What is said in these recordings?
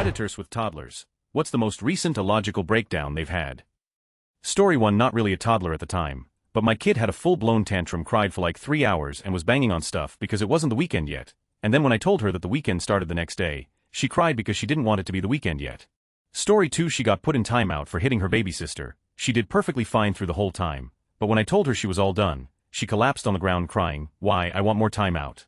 Redditors with toddlers. What's the most recent illogical breakdown they've had? Story 1. Not really a toddler at the time, but my kid had a full-blown tantrum, cried for like 3 hours and was banging on stuff because it wasn't the weekend yet, and then when I told her that the weekend started the next day, she cried because she didn't want it to be the weekend yet. Story 2. She got put in timeout for hitting her baby sister. She did perfectly fine through the whole time, but when I told her she was all done, she collapsed on the ground crying, "Why, I want more time out."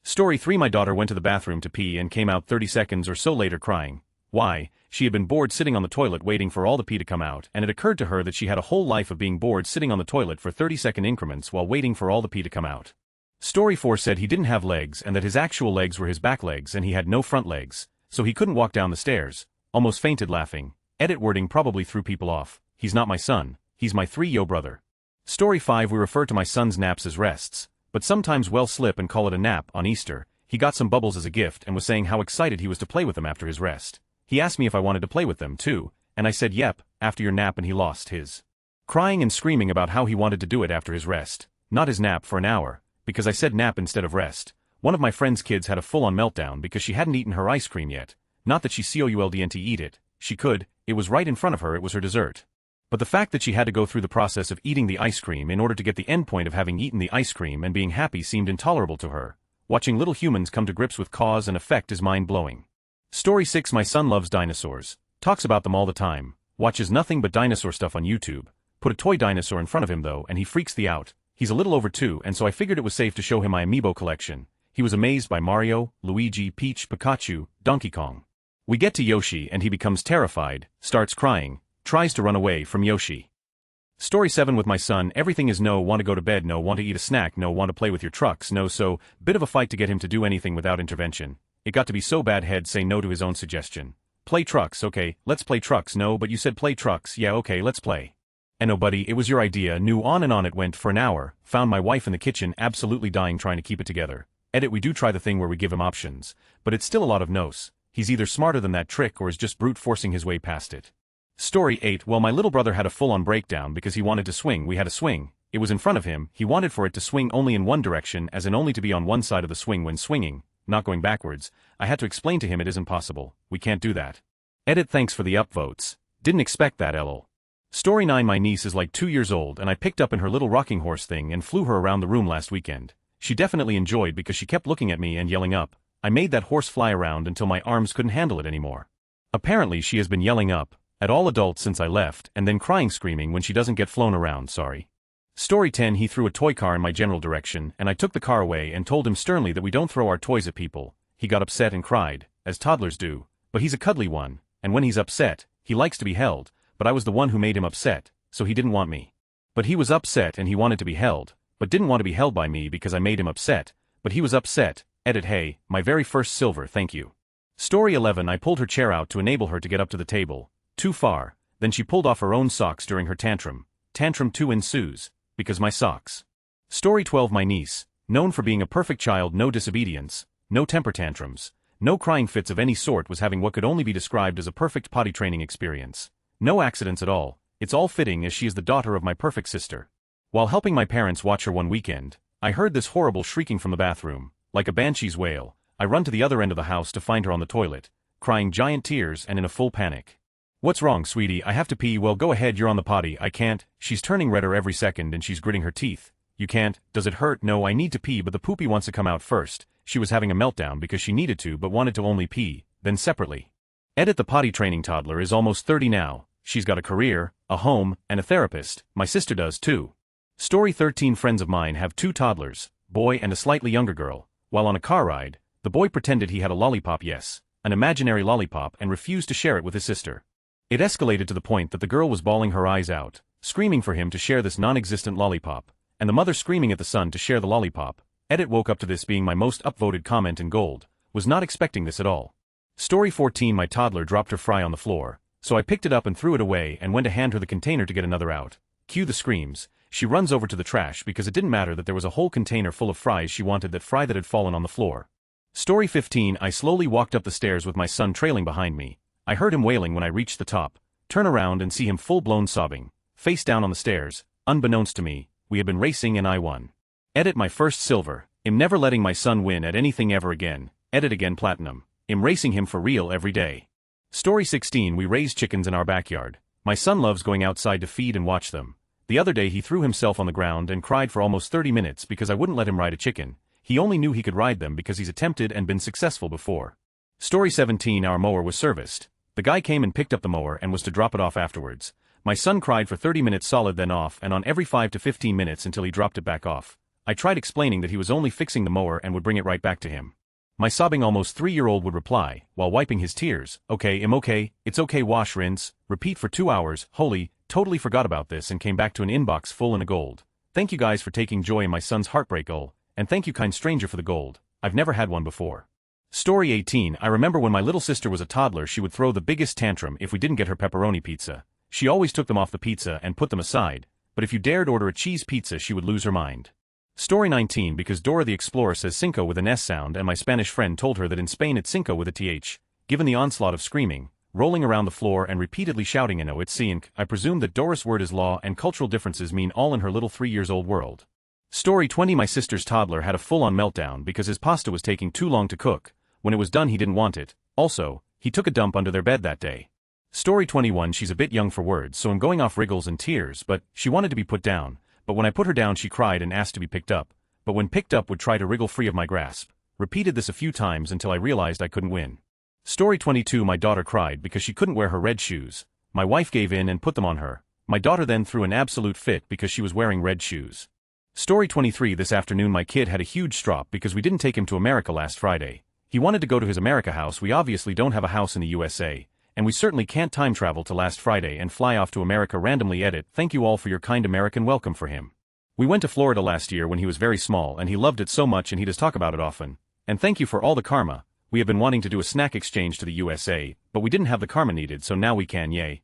Story 3. My daughter went to the bathroom to pee and came out 30 seconds or so later crying. Why? She had been bored sitting on the toilet waiting for all the pee to come out, and it occurred to her that she had a whole life of being bored sitting on the toilet for 30-second increments while waiting for all the pee to come out. Story 4 said he didn't have legs and that his actual legs were his back legs and he had no front legs, so he couldn't walk down the stairs. Almost fainted laughing. Edit wording probably threw people off. He's not my son, he's my 3-yo brother. Story 5. We refer to my son's naps as rests, but sometimes we'll slip and call it a nap. On Easter, he got some bubbles as a gift and was saying how excited he was to play with them after his rest. He asked me if I wanted to play with them too, and I said yep, after your nap, and he lost his crying and screaming about how he wanted to do it after his rest, not his nap, for an hour, because I said nap instead of rest. One of my friend's kids had a full-on meltdown because she hadn't eaten her ice cream yet. Not that she couldn't eat it, she could, it was right in front of her, it was her dessert. But the fact that she had to go through the process of eating the ice cream in order to get the end point of having eaten the ice cream and being happy seemed intolerable to her. Watching little humans come to grips with cause and effect is mind-blowing. Story 6. My son loves dinosaurs, talks about them all the time, watches nothing but dinosaur stuff on YouTube. Put a toy dinosaur in front of him though and he freaks the out. He's a little over 2, and so I figured it was safe to show him my amiibo collection. He was amazed by Mario, Luigi, Peach, Pikachu, Donkey Kong. We get to Yoshi and he becomes terrified, starts crying, tries to run away from Yoshi. Story 7. With my son, everything is no, want to go to bed, no, want to eat a snack, no, want to play with your trucks, no, so, bit of a fight to get him to do anything without intervention. It got to be so bad he'd say no to his own suggestion. Play trucks, okay, let's play trucks, no, but you said play trucks, yeah, okay, let's play. And no buddy, it was your idea, knew, on and on it went for an hour, found my wife in the kitchen absolutely dying trying to keep it together. Edit. We do try the thing where we give him options, but it's still a lot of no's. He's either smarter than that trick or is just brute forcing his way past it. Story 8. Well, my little brother had a full-on breakdown because he wanted to swing. We had a swing. It was in front of him. He wanted for it to swing only in one direction, as in only to be on one side of the swing when swinging, not going backwards. I had to explain to him it isn't possible. We can't do that. Edit. Thanks for the upvotes. Didn't expect that, lol. Story 9. My niece is like 2 years old and I picked up in her little rocking horse thing and flew her around the room last weekend. She definitely enjoyed because she kept looking at me and yelling up. I made that horse fly around until my arms couldn't handle it anymore. Apparently she has been yelling up at all adults since I left, and then crying screaming when she doesn't get flown around, sorry. Story 10. He threw a toy car in my general direction and I took the car away and told him sternly that we don't throw our toys at people. He got upset and cried, as toddlers do, but he's a cuddly one, and when he's upset, he likes to be held, but I was the one who made him upset, so he didn't want me. But he was upset and he wanted to be held, but didn't want to be held by me because I made him upset, but he was upset. Edit. Hey, my very first silver, thank you. Story 11. I pulled her chair out to enable her to get up to the table. Too far, then she pulled off her own socks during her tantrum. Tantrum 2 ensues, because my socks. Story 12. My niece, known for being a perfect child, no disobedience, no temper tantrums, no crying fits of any sort, was having what could only be described as a perfect potty training experience. No accidents at all, it's all fitting as she is the daughter of my perfect sister. While helping my parents watch her one weekend, I heard this horrible shrieking from the bathroom, like a banshee's wail. I run to the other end of the house to find her on the toilet, crying giant tears and in a full panic. What's wrong, sweetie? I have to pee. Well, go ahead, you're on the potty. I can't. She's turning redder every second and she's gritting her teeth. You can't. Does it hurt? No, I need to pee, but the poopy wants to come out first. She was having a meltdown because she needed to but wanted to only pee, then separately. Edit. The potty training toddler is almost 30 now. She's got a career, a home, and a therapist. My sister does too. Story 13. Friends of mine have 2 toddlers, boy and a slightly younger girl. While on a car ride, the boy pretended he had a lollipop, yes, an imaginary lollipop, and refused to share it with his sister. It escalated to the point that the girl was bawling her eyes out, screaming for him to share this non-existent lollipop, and the mother screaming at the son to share the lollipop. Edit. Woke up to this being my most upvoted comment in gold. Was not expecting this at all. Story 14. My toddler dropped her fry on the floor, so I picked it up and threw it away and went to hand her the container to get another out. Cue the screams. She runs over to the trash because it didn't matter that there was a whole container full of fries. She wanted that fry that had fallen on the floor. Story 15. I slowly walked up the stairs with my son trailing behind me. I heard him wailing when I reached the top, turn around and see him full-blown sobbing, face down on the stairs. Unbeknownst to me, we had been racing and I won. Edit. My first silver. I'm never letting my son win at anything ever again. Edit. Again platinum. I'm racing him for real every day. Story 16. We raise chickens in our backyard. My son loves going outside to feed and watch them. The other day he threw himself on the ground and cried for almost 30 minutes because I wouldn't let him ride a chicken. He only knew he could ride them because he's attempted and been successful before. Story 17. Our mower was serviced. The guy came and picked up the mower and was to drop it off afterwards. My son cried for 30 minutes solid, then off and on every 5 to 15 minutes until he dropped it back off. I tried explaining that he was only fixing the mower and would bring it right back to him. My sobbing almost 3-year-old would reply, while wiping his tears, "Okay, I'm okay, it's okay, wash, rinse, repeat for 2 hours, holy, totally forgot about this," and came back to an inbox full and a gold. Thank you guys for taking joy in my son's heartbreak, and thank you kind stranger for the gold. I've never had one before. Story 18. I remember when my little sister was a toddler she would throw the biggest tantrum if we didn't get her pepperoni pizza. She always took them off the pizza and put them aside, but if you dared order a cheese pizza she would lose her mind. Story 19. Because Dora the Explorer says cinco with an S sound and my Spanish friend told her that in Spain it's cinco with a th. Given the onslaught of screaming, rolling around the floor and repeatedly shouting "no, it's cinc," I presume that Dora's word is law and cultural differences mean all in her little 3-year-old world. Story 20. My sister's toddler had a full-on meltdown because his pasta was taking too long to cook. When it was done he didn't want it. Also, he took a dump under their bed that day. Story 21. She's a bit young for words so I'm going off wriggles and tears, but she wanted to be put down. But when I put her down she cried and asked to be picked up, but when picked up would try to wriggle free of my grasp. Repeated this a few times until I realized I couldn't win. Story 22. My daughter cried because she couldn't wear her red shoes. My wife gave in and put them on her. My daughter then threw an absolute fit because she was wearing red shoes. Story 23. This afternoon my kid had a huge strop because we didn't take him to America last Friday. He wanted to go to his America house. We obviously don't have a house in the USA, and we certainly can't time travel to last Friday and fly off to America randomly. Edit. Thank you all for your kind American welcome for him. We went to Florida last year when he was very small and he loved it so much and he does talk about it often. And thank you for all the karma. We have been wanting to do a snack exchange to the USA, but we didn't have the karma needed so now we can, yay.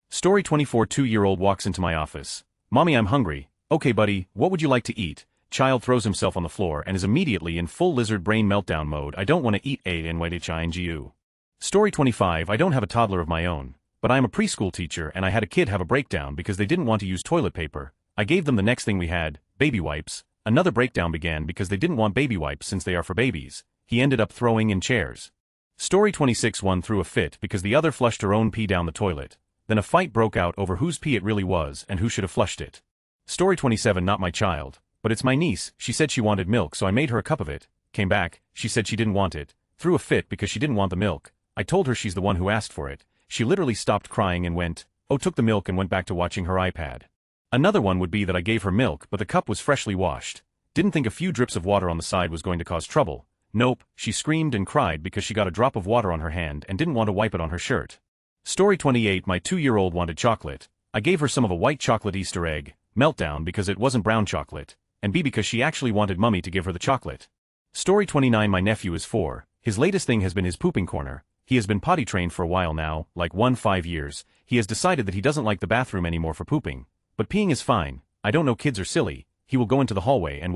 Story 24. 2-year-old walks into my office. "Mommy, I'm hungry." "Okay buddy, what would you like to eat?" Child throws himself on the floor and is immediately in full lizard brain meltdown mode. "I don't want to eat a-n-y-h-i-n-g-u." Story 25. I don't have a toddler of my own, but I am a preschool teacher and I had a kid have a breakdown because they didn't want to use toilet paper. I gave them the next thing we had, baby wipes. Another breakdown began because they didn't want baby wipes since they are for babies. He ended up throwing in chairs. Story 26. One threw a fit because the other flushed her own pee down the toilet. Then a fight broke out over whose pee it really was and who should have flushed it. Story 27. Not my child, but it's my niece. She said she wanted milk so I made her a cup of it. Came back, she said she didn't want it. Threw a fit because she didn't want the milk. I told her she's the one who asked for it. She literally stopped crying and went, "Oh," took the milk and went back to watching her iPad. Another one would be that I gave her milk but the cup was freshly washed. Didn't think a few drips of water on the side was going to cause trouble. Nope, she screamed and cried because she got a drop of water on her hand and didn't want to wipe it on her shirt. Story 28. My 2-year-old wanted chocolate. I gave her some of a white chocolate Easter egg. Meltdown because it wasn't brown chocolate, and B because she actually wanted mummy to give her the chocolate. Story 29. My nephew is 4. His latest thing has been his pooping corner. He has been potty trained for a while now, like 5 years. He has decided that he doesn't like the bathroom anymore for pooping. But peeing is fine. I don't know, kids are silly. He will go into the hallway and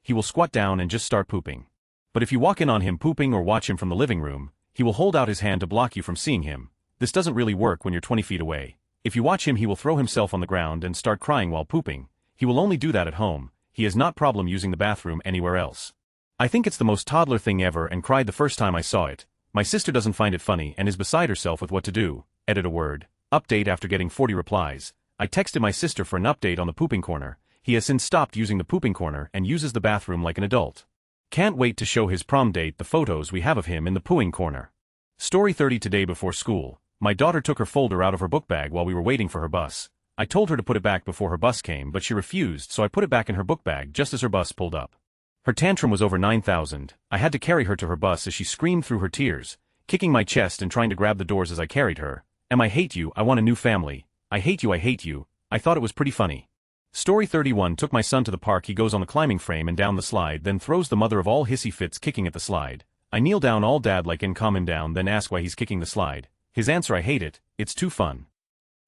he will squat down and just start pooping. But if you walk in on him pooping or watch him from the living room, he will hold out his hand to block you from seeing him. This doesn't really work when you're 20 feet away. If you watch him he will throw himself on the ground and start crying while pooping. He will only do that at home. He has not problem using the bathroom anywhere else. I think it's the most toddler thing ever and cried the first time I saw it. My sister doesn't find it funny and is beside herself with what to do. Edit a word. Update. After getting 40 replies, I texted my sister for an update on the pooping corner. He has since stopped using the pooping corner and uses the bathroom like an adult. Can't wait to show his prom date the photos we have of him in the pooing corner. Story 30. Today before school, my daughter took her folder out of her book bag while we were waiting for her bus. I told her to put it back before her bus came but she refused so I put it back in her book bag just as her bus pulled up. Her tantrum was over 9,000. I had to carry her to her bus as she screamed through her tears, kicking my chest and trying to grab the doors as I carried her. I hate you, I want a new family. I hate you, I hate you. I thought it was pretty funny. Story 31. Took my son to the park. He goes on the climbing frame and down the slide then throws the mother of all hissy fits kicking at the slide. I kneel down all dad like and calm him down then ask why he's kicking the slide. His answer: I hate it, it's too fun.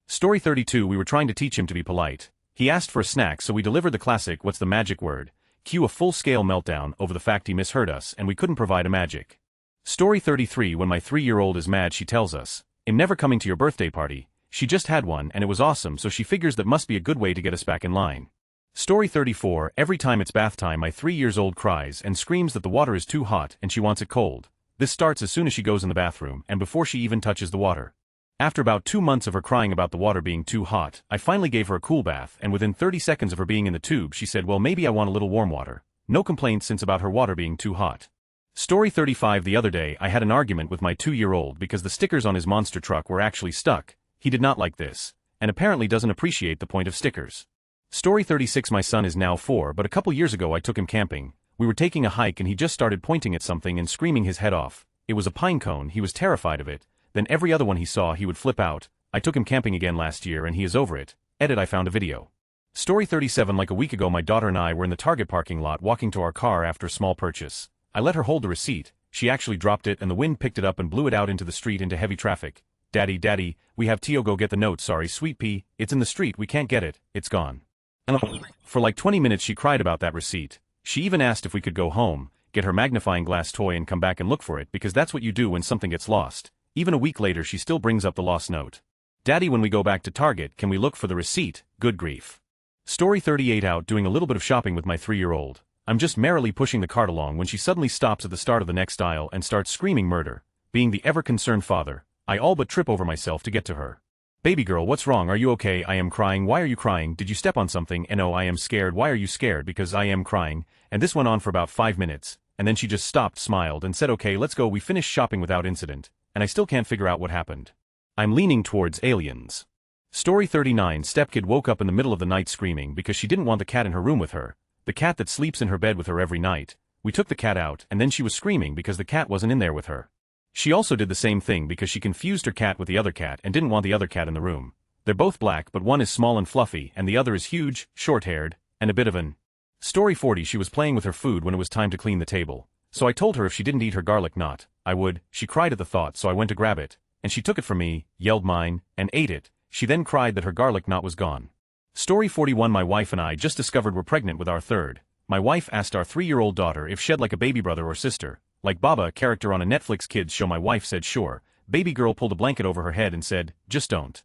Story 32. We were trying to teach him to be polite. He asked for a snack so we delivered the classic "what's the magic word?" Cue a full-scale meltdown over the fact he misheard us and we couldn't provide a magic. Story 33. When my 3-year-old is mad she tells us, "I'm never coming to your birthday party." She just had one and it was awesome so she figures that must be a good way to get us back in line. Story 34. Every time it's bath time my 3-year-old cries and screams that the water is too hot and she wants it cold. This starts as soon as she goes in the bathroom and before she even touches the water. After about 2 months of her crying about the water being too hot, I finally gave her a cool bath, and within 30 seconds of her being in the tube she said, well, maybe I want a little warm water. No complaints since about her water being too hot. Story 35. The other day I had an argument with my 2-year-old because the stickers on his monster truck were actually stuck. He did not like this, and apparently doesn't appreciate the point of stickers. Story 36. My son is now 4, but a couple years ago I took him camping. We were taking a hike and he just started pointing at something and screaming his head off. It was a pine cone. He was terrified of it. Then every other one he saw he would flip out. I took him camping again last year and he is over it. Edit. I found a video. Story 37. Like a week ago my daughter and I were in the Target parking lot walking to our car after a small purchase. I let her hold the receipt. She actually dropped it and the wind picked it up and blew it out into the street into heavy traffic. Daddy, we have Tio go get the note. Sorry sweet pea, it's in the street, we can't get it, it's gone. And for like 20 minutes she cried about that receipt. She even asked if we could go home, get her magnifying glass toy and come back and look for it because that's what you do when something gets lost. Even a week later she still brings up the lost note. Daddy, when we go back to Target can we look for the receipt? Good grief. Story 38. Out doing a little bit of shopping with my 3-year-old. I'm just merrily pushing the cart along when she suddenly stops at the start of the next aisle and starts screaming murder. Being the ever-concerned father, I all but trip over myself to get to her. Baby girl, what's wrong? Are you okay? I am crying. Why are you crying? Did you step on something? And oh, I am scared. Why are you scared? Because I am crying. And this went on for about 5 minutes, and then she just stopped, smiled, and said okay, let's go. We finished shopping without incident, and I still can't figure out what happened. I'm leaning towards aliens. Story 39. Stepkid woke up in the middle of the night screaming because she didn't want the cat in her room with her. The cat that sleeps in her bed with her every night. We took the cat out and then she was screaming because the cat wasn't in there with her. She also did the same thing because she confused her cat with the other cat and didn't want the other cat in the room. They're both black but one is small and fluffy and the other is huge, short-haired, and a bit of an. Story 40. She was playing with her food when it was time to clean the table. So I told her if she didn't eat her garlic knot, I would. She cried at the thought, so I went to grab it, and she took it from me, yelled mine, and ate it. She then cried that her garlic knot was gone. Story 41. My wife and I just discovered we're pregnant with our third. My wife asked our 3-year-old daughter if she'd like a baby brother or sister, like Baba, a character on a Netflix kids show. My wife said sure. Baby girl pulled a blanket over her head and said, just don't.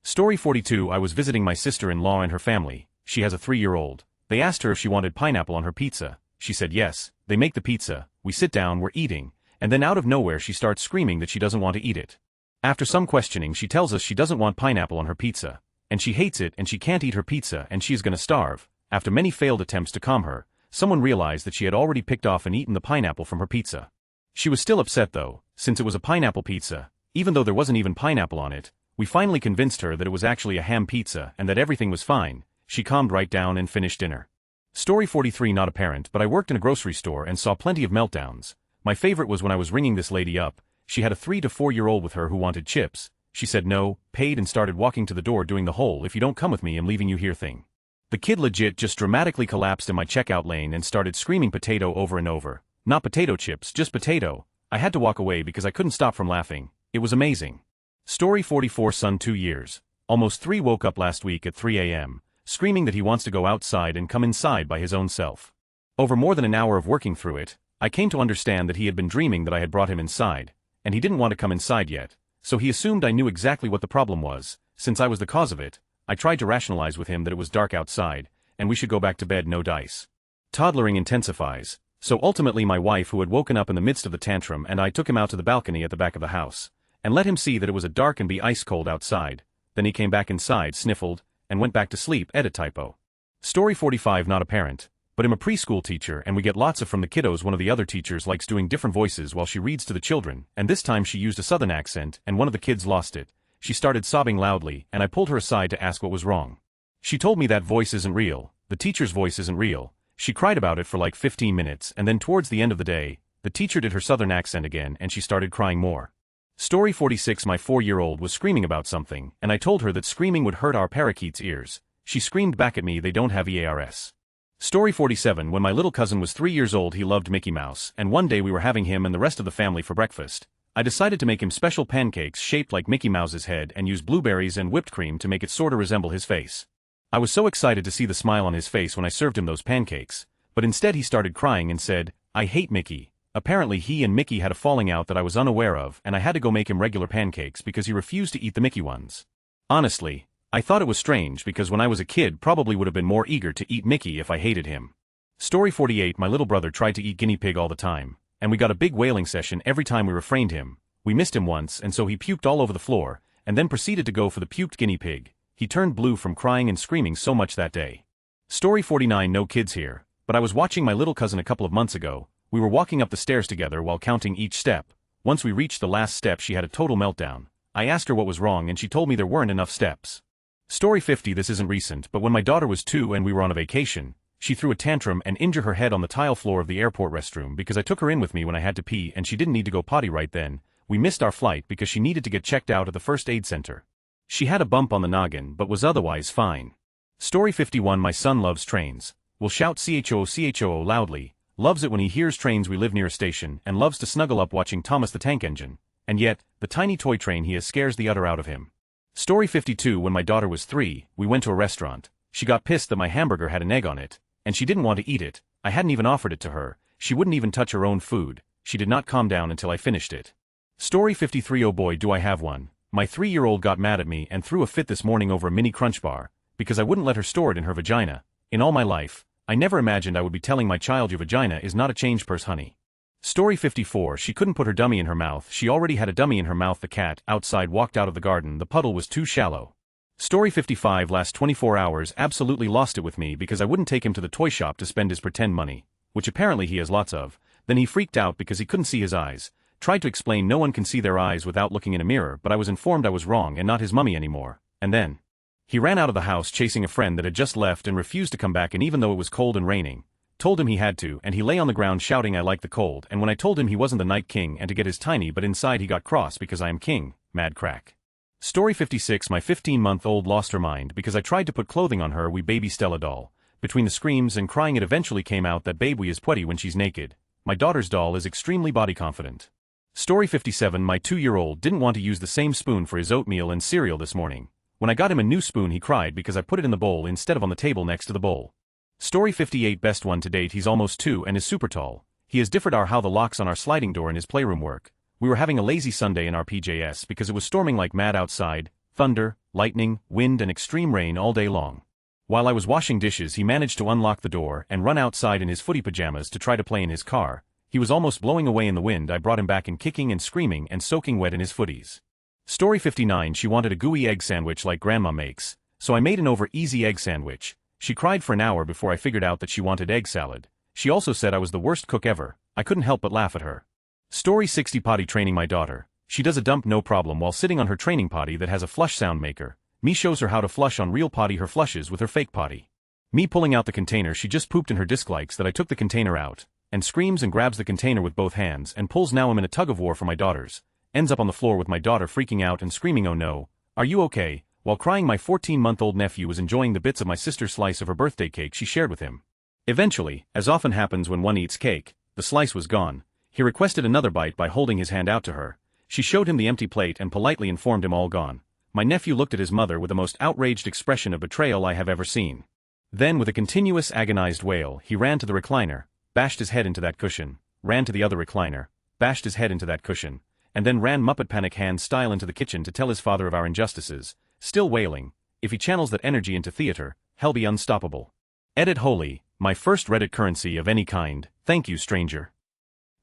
Story 42. I was visiting my sister-in-law and her family. She has a 3-year-old. They asked her if she wanted pineapple on her pizza. She said yes. They make the pizza, we sit down, we're eating, and then out of nowhere she starts screaming that she doesn't want to eat it. After some questioning she tells us she doesn't want pineapple on her pizza, and she hates it and she can't eat her pizza and she is gonna starve. After many failed attempts to calm her, someone realized that she had already picked off and eaten the pineapple from her pizza. She was still upset though, since it was a pineapple pizza, even though there wasn't even pineapple on it. We finally convinced her that it was actually a ham pizza and that everything was fine. She calmed right down and finished dinner. Story 43. Not a parent, but I worked in a grocery store and saw plenty of meltdowns. My favorite was when I was ringing this lady up. She had a 3 to 4-year-old with her who wanted chips. She said no, paid and started walking to the door doing the whole if you don't come with me I'm leaving you here thing. The kid legit just dramatically collapsed in my checkout lane and started screaming potato over and over. Not potato chips, just potato. I had to walk away because I couldn't stop from laughing. It was amazing. Story 44. Son 2 years. Almost 3 woke up last week at 3 a.m. screaming that he wants to go outside and come inside by his own self. Over more than an hour of working through it, I came to understand that he had been dreaming that I had brought him inside, and he didn't want to come inside yet, so he assumed I knew exactly what the problem was. Since I was the cause of it, I tried to rationalize with him that it was dark outside, and we should go back to bed, no dice. Toddlering intensifies, so ultimately my wife, who had woken up in the midst of the tantrum, and I took him out to the balcony at the back of the house, and let him see that it was a dark and be ice cold outside. Then he came back inside, sniffled, and went back to sleep. Edit typo. Story 45. Not a parent, but I'm a preschool teacher and we get lots of from the kiddos. One of the other teachers likes doing different voices while she reads to the children, and this time she used a southern accent and one of the kids lost it. She started sobbing loudly and I pulled her aside to ask what was wrong. She told me that voice isn't real, the teacher's voice isn't real. She cried about it for like 15 minutes and then towards the end of the day, the teacher did her southern accent again and she started crying more. Story 46. My 4-year-old was screaming about something and I told her that screaming would hurt our parakeet's ears. She screamed back at me, they don't have EARS. Story 47. When my little cousin was 3 years old he loved Mickey Mouse, and one day we were having him and the rest of the family for breakfast. I decided to make him special pancakes shaped like Mickey Mouse's head and use blueberries and whipped cream to make it sorta resemble his face. I was so excited to see the smile on his face when I served him those pancakes, but instead he started crying and said, I hate Mickey. Apparently he and Mickey had a falling out that I was unaware of and I had to go make him regular pancakes because he refused to eat the Mickey ones. Honestly, I thought it was strange because when I was a kid probably would have been more eager to eat Mickey if I hated him. Story 48. My little brother tried to eat guinea pig all the time. and we got a big wailing session every time we refrained him. We missed him once and so he puked all over the floor, and then proceeded to go for the puked guinea pig. He turned blue from crying and screaming so much that day. Story 49. No kids here, but I was watching my little cousin a couple of months ago. We were walking up the stairs together while counting each step. Once we reached the last step she had a total meltdown. I asked her what was wrong and she told me there weren't enough steps. Story 50. This isn't recent, but when my daughter was 2 and we were on a vacation, she threw a tantrum and injured her head on the tile floor of the airport restroom because I took her in with me when I had to pee and she didn't need to go potty right then. We missed our flight because she needed to get checked out at the first aid center. She had a bump on the noggin but was otherwise fine. Story 51. My son loves trains. Will shout CHOO loudly, loves it when he hears trains. We live near a station, and loves to snuggle up watching Thomas the Tank Engine. And yet, the tiny toy train he has scares the utter out of him. Story 52. When my daughter was 3, we went to a restaurant. She got pissed that my hamburger had an egg on it, and she didn't want to eat it. I hadn't even offered it to her. She wouldn't even touch her own food. She did not calm down until I finished it. Story 53. Oh boy, do I have one. My 3-year-old got mad at me and threw a fit this morning over a mini crunch bar, because I wouldn't let her store it in her vagina. In all my life, I never imagined I would be telling my child your vagina is not a change purse, honey. Story 54. She couldn't put her dummy in her mouth. She already had a dummy in her mouth. The cat outside walked out of the garden. The puddle was too shallow. Story 55. Last 24 hours absolutely lost it with me because I wouldn't take him to the toy shop to spend his pretend money, which apparently he has lots of. Then he freaked out because he couldn't see his eyes. Tried to explain no one can see their eyes without looking in a mirror, but I was informed I was wrong and not his mummy anymore. And then he ran out of the house chasing a friend that had just left and refused to come back, and even though it was cold and raining, told him he had to, and he lay on the ground shouting I like the cold, and when I told him he wasn't the night king and to get his tiny, but inside he got cross because I am king, mad crack. Story 56. My 15-month-old lost her mind because I tried to put clothing on her wee baby Stella doll. Between the screams and crying it eventually came out that baby is putty when she's naked. My daughter's doll is extremely body confident. Story 57. My 2-year-old didn't want to use the same spoon for his oatmeal and cereal this morning. When I got him a new spoon he cried because I put it in the bowl instead of on the table next to the bowl. Story 58. Best one to date. He's almost 2 and is super tall. He has differed how the locks on our sliding door in his playroom work. We were having a lazy Sunday in our PJS because it was storming like mad outside, thunder, lightning, wind and extreme rain all day long. While I was washing dishes he managed to unlock the door and run outside in his footy pajamas to try to play in his car. He was almost blowing away in the wind. I brought him back and kicking and screaming and soaking wet in his footies. Story 59. She wanted a gooey egg sandwich like grandma makes, so I made an over-easy egg sandwich. She cried for an hour before I figured out that she wanted egg salad. She also said I was the worst cook ever. I couldn't help but laugh at her. Story 60. Potty training my daughter. She does a dump no problem while sitting on her training potty that has a flush sound maker. Me shows her how to flush on real potty her flushes with her fake potty. Me pulling out the container she just pooped in her dislikes that I took the container out, and screams and grabs the container with both hands and pulls. Now I'm in a tug of war for my daughters. Ends up on the floor with my daughter freaking out and screaming oh no, are you okay? While crying my 14-month-old nephew was enjoying the bits of my sister's slice of her birthday cake she shared with him. Eventually, as often happens when one eats cake, the slice was gone. He requested another bite by holding his hand out to her. She showed him the empty plate and politely informed him all gone. My nephew looked at his mother with the most outraged expression of betrayal I have ever seen. Then with a continuous agonized wail he ran to the recliner, bashed his head into that cushion, ran to the other recliner, bashed his head into that cushion, and then ran Muppet Panic hand style into the kitchen to tell his father of our injustices, still wailing, if he channels that energy into theater, hell be unstoppable. Edit holy, my first Reddit currency of any kind, thank you stranger.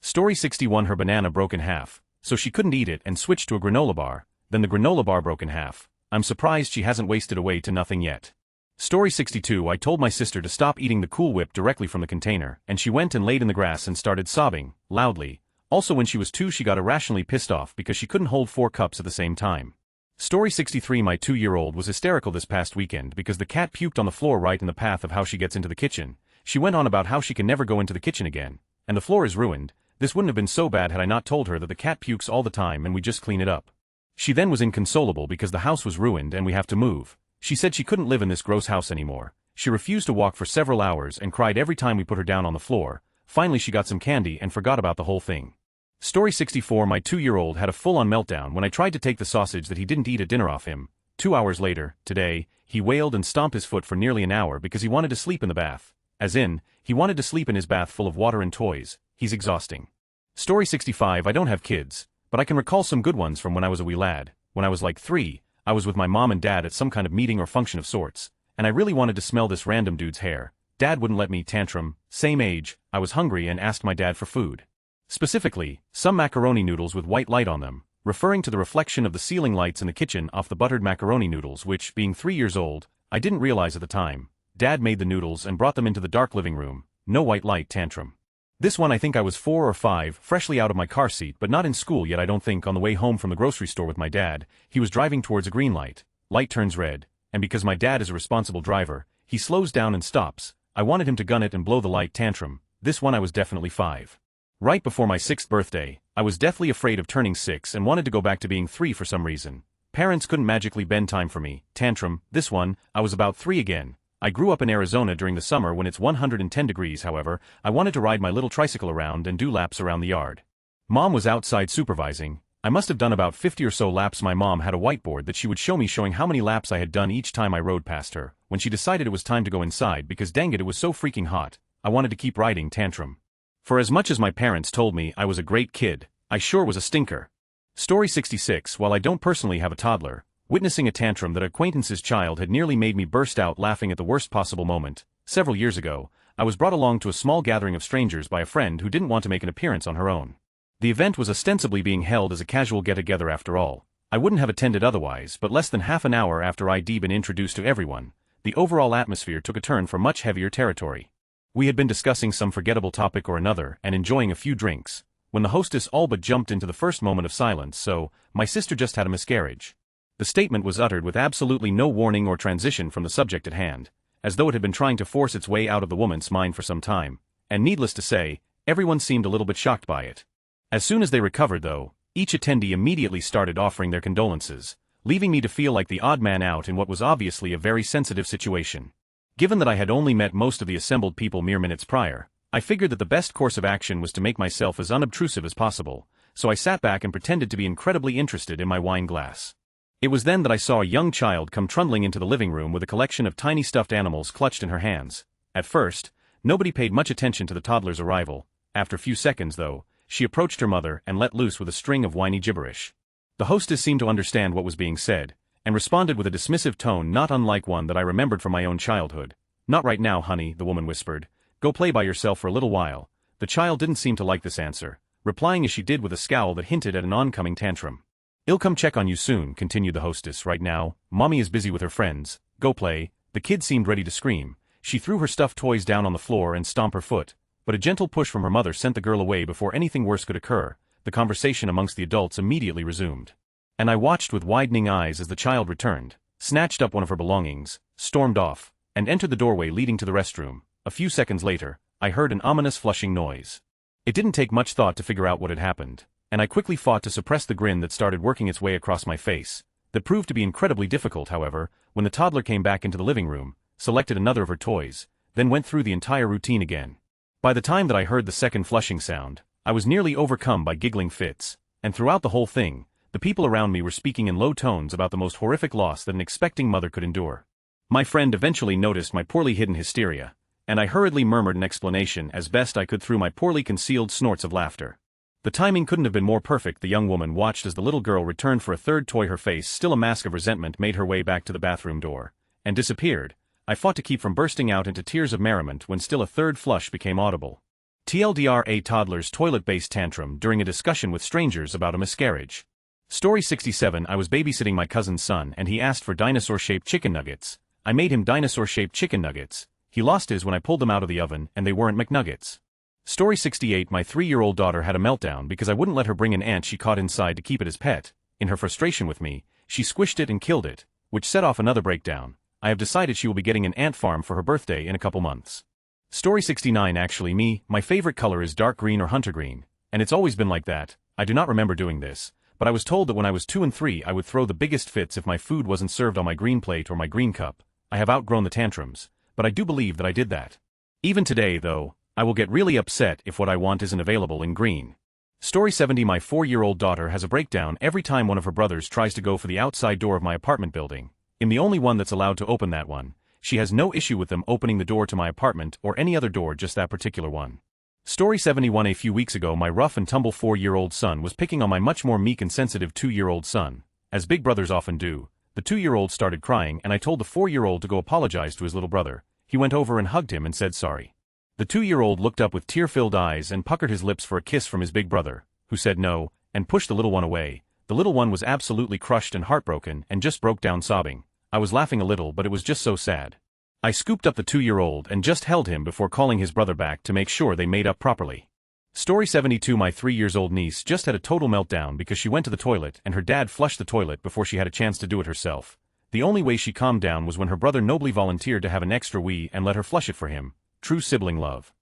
Story 61. Her banana broke in half, so she couldn't eat it and switched to a granola bar, then the granola bar broke in half. I'm surprised she hasn't wasted away to nothing yet. Story 62. I told my sister to stop eating the Cool Whip directly from the container, and she went and laid in the grass and started sobbing, loudly. Also when she was 2 she got irrationally pissed off because she couldn't hold 4 cups at the same time. Story 63. My 2-year-old was hysterical this past weekend because the cat puked on the floor right in the path of how she gets into the kitchen. She went on about how she can never go into the kitchen again, and the floor is ruined. This wouldn't have been so bad had I not told her that the cat pukes all the time and we just clean it up. She then was inconsolable because the house was ruined and we have to move. She said she couldn't live in this gross house anymore. She refused to walk for several hours and cried every time we put her down on the floor. Finally she got some candy and forgot about the whole thing. Story 64. My 2-year-old had a full-on meltdown when I tried to take the sausage that he didn't eat at dinner off him. 2 hours later, today, he wailed and stomped his foot for nearly an hour because he wanted to sleep in the bath. As in, he wanted to sleep in his bath full of water and toys. He's exhausting. Story 65. I don't have kids, but I can recall some good ones from when I was a wee lad. When I was like 3, I was with my mom and dad at some kind of meeting or function of sorts, and I really wanted to smell this random dude's hair. Dad wouldn't let me. Tantrum, same age, I was hungry and asked my dad for food. Specifically, some macaroni noodles with white light on them, referring to the reflection of the ceiling lights in the kitchen off the buttered macaroni noodles which, being 3 years old, I didn't realize at the time. Dad made the noodles and brought them into the dark living room. No white light tantrum. This one I think I was 4 or 5, freshly out of my car seat but not in school yet I don't think. On the way home from the grocery store with my dad, he was driving towards a green light. Light turns red, and because my dad is a responsible driver, he slows down and stops. I wanted him to gun it and blow the light tantrum. This one I was definitely 5. Right before my 6th birthday, I was deathly afraid of turning 6 and wanted to go back to being 3 for some reason. Parents couldn't magically bend time for me. Tantrum. This one, I was about 3 again. I grew up in Arizona during the summer when it's 110 degrees. However, I wanted to ride my little tricycle around and do laps around the yard. Mom was outside supervising. I must have done about 50 or so laps. My mom had a whiteboard that she would show me showing how many laps I had done each time I rode past her. When she decided it was time to go inside because dang it was so freaking hot, I wanted to keep riding. Tantrum. For as much as my parents told me I was a great kid, I sure was a stinker. Story 66. While I don't personally have a toddler, witnessing a tantrum that acquaintance's child had nearly made me burst out laughing at the worst possible moment. Several years ago, I was brought along to a small gathering of strangers by a friend who didn't want to make an appearance on her own. The event was ostensibly being held as a casual get-together after all. I wouldn't have attended otherwise, but less than half an hour after I'd been introduced to everyone, the overall atmosphere took a turn for much heavier territory. We had been discussing some forgettable topic or another and enjoying a few drinks, when the hostess all but jumped into the first moment of silence. So, my sister just had a miscarriage. The statement was uttered with absolutely no warning or transition from the subject at hand, as though it had been trying to force its way out of the woman's mind for some time, and needless to say, everyone seemed a little bit shocked by it. As soon as they recovered though, each attendee immediately started offering their condolences, leaving me to feel like the odd man out in what was obviously a very sensitive situation. Given that I had only met most of the assembled people mere minutes prior, I figured that the best course of action was to make myself as unobtrusive as possible, so I sat back and pretended to be incredibly interested in my wine glass. It was then that I saw a young child come trundling into the living room with a collection of tiny stuffed animals clutched in her hands. At first, nobody paid much attention to the toddler's arrival. After a few seconds though, she approached her mother and let loose with a string of whiny gibberish. The hostess seemed to understand what was being said, and responded with a dismissive tone not unlike one that I remembered from my own childhood. "Not right now, honey," the woman whispered. "Go play by yourself for a little while." The child didn't seem to like this answer, replying as she did with a scowl that hinted at an oncoming tantrum. "I'll come check on you soon," continued the hostess. "Right now, Mommy is busy with her friends. Go play." The kid seemed ready to scream. She threw her stuffed toys down on the floor and stomped her foot, but a gentle push from her mother sent the girl away before anything worse could occur. The conversation amongst the adults immediately resumed. And I watched with widening eyes as the child returned, snatched up one of her belongings, stormed off, and entered the doorway leading to the restroom. A few seconds later, I heard an ominous flushing noise. It didn't take much thought to figure out what had happened, and I quickly fought to suppress the grin that started working its way across my face. That proved to be incredibly difficult, however, when the toddler came back into the living room, selected another of her toys, then went through the entire routine again. By the time that I heard the second flushing sound, I was nearly overcome by giggling fits, and throughout the whole thing, the people around me were speaking in low tones about the most horrific loss that an expecting mother could endure. My friend eventually noticed my poorly hidden hysteria, and I hurriedly murmured an explanation as best I could through my poorly concealed snorts of laughter. The timing couldn't have been more perfect. The young woman watched as the little girl returned for a third toy. Her face, still a mask of resentment, made her way back to the bathroom door, and disappeared. I fought to keep from bursting out into tears of merriment when still a third flush became audible. TLDR: a toddler's toilet-based tantrum during a discussion with strangers about a miscarriage. Story 67. I was babysitting my cousin's son and he asked for dinosaur-shaped chicken nuggets. I made him dinosaur-shaped chicken nuggets. He lost his when I pulled them out of the oven and they weren't McNuggets. Story 68. My 3-year-old daughter had a meltdown because I wouldn't let her bring an ant she caught inside to keep it as pet. In her frustration with me, she squished it and killed it, which set off another breakdown. I have decided she will be getting an ant farm for her birthday in a couple months. Story 69. Actually, my favorite color is dark green or hunter green, and it's always been like that. I do not remember doing this, but I was told that when I was 2 and 3 I would throw the biggest fits if my food wasn't served on my green plate or my green cup. I have outgrown the tantrums, but I do believe that I did that. Even today, though, I will get really upset if what I want isn't available in green. Story 70. My 4-year-old daughter has a breakdown every time one of her brothers tries to go for the outside door of my apartment building. I'm the only one that's allowed to open that one. She has no issue with them opening the door to my apartment or any other door, just that particular one. Story 71. A few weeks ago my rough and tumble 4-year-old son was picking on my much more meek and sensitive 2-year-old son. As big brothers often do, the 2-year-old started crying and I told the 4-year-old to go apologize to his little brother. He went over and hugged him and said sorry. The 2-year-old looked up with tear-filled eyes and puckered his lips for a kiss from his big brother, who said no, and pushed the little one away. The little one was absolutely crushed and heartbroken and just broke down sobbing. I was laughing a little, but it was just so sad. I scooped up the 2-year-old and just held him before calling his brother back to make sure they made up properly. Story 72. My 3-year-old niece just had a total meltdown because she went to the toilet and her dad flushed the toilet before she had a chance to do it herself. The only way she calmed down was when her brother nobly volunteered to have an extra wee and let her flush it for him. True sibling love.